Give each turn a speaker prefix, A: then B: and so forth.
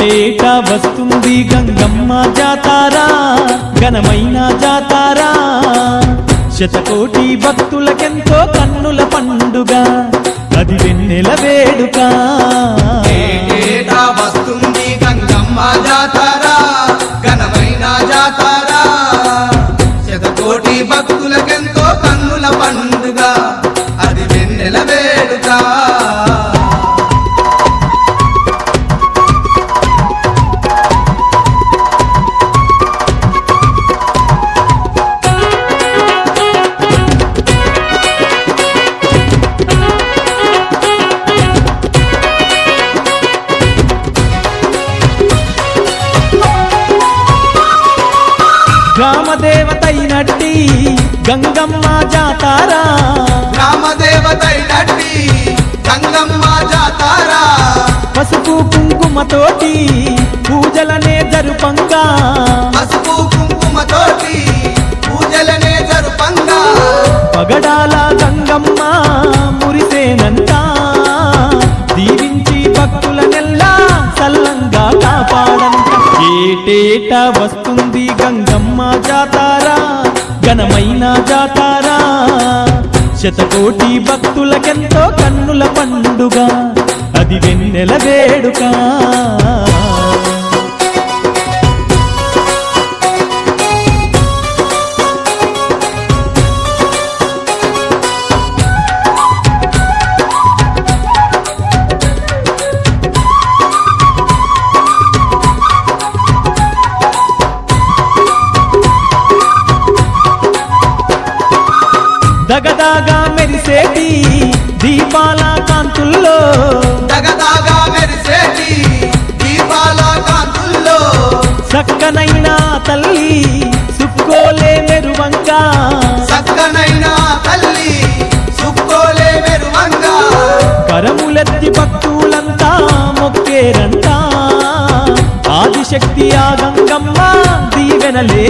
A: ఏటేటా వస్తుంది గంగమ్మ జాతారా, ఘనమైన జాతారా. శతకోటి భక్తులకెంతో కన్నుల పండుగ, అది వెన్నెల వేడుక.
B: ఏటేటా వస్తుంది గంగమ్మ జాతారా, ఘనమైన జాతారా. శతకోటి భక్తులకెంతో కన్నుల పండుగ, అది వెన్నెల వేడుక.
A: గ్రామదేవతైనట్టి గంగమ్మ జాతారా,
B: గ్రామదేవతైనట్టి గంగమ్మ జాతారా.
A: పసుపు కుంకుమతోటి పూజలనే జరుపంగా,
B: పసుపు కుంకుమతోటి పూజలనే జరుపంగా.
A: పగడాల గంగమ్మ మురిసేనంట, దీవించి భక్తులనెల్లా సల్లంగా కాపాడంట. ఏటేటా వస్తుంది గంగమ్మ జాతారా, ఘనమైన జాతారా. శతకోటి భక్తులకెంతో కన్నుల పండుగ, అది వెన్నెల వేడుక. దగదాగా మెరిసేటి దీపాల కాంతుల్లో,
B: దగదాగా మెరిసేటి దీపాల కాంతుల్లో.
A: చక్కనైన తల్లి సుక్కోలే మెరువంగా,
B: చక్కనైన తల్లి సుక్కోలే మెరువంగా.
A: కరములెత్తి భక్తులంతా మొక్కేరంట, ఆదిశక్తి ఆ గంగమ్మ దీవెనలే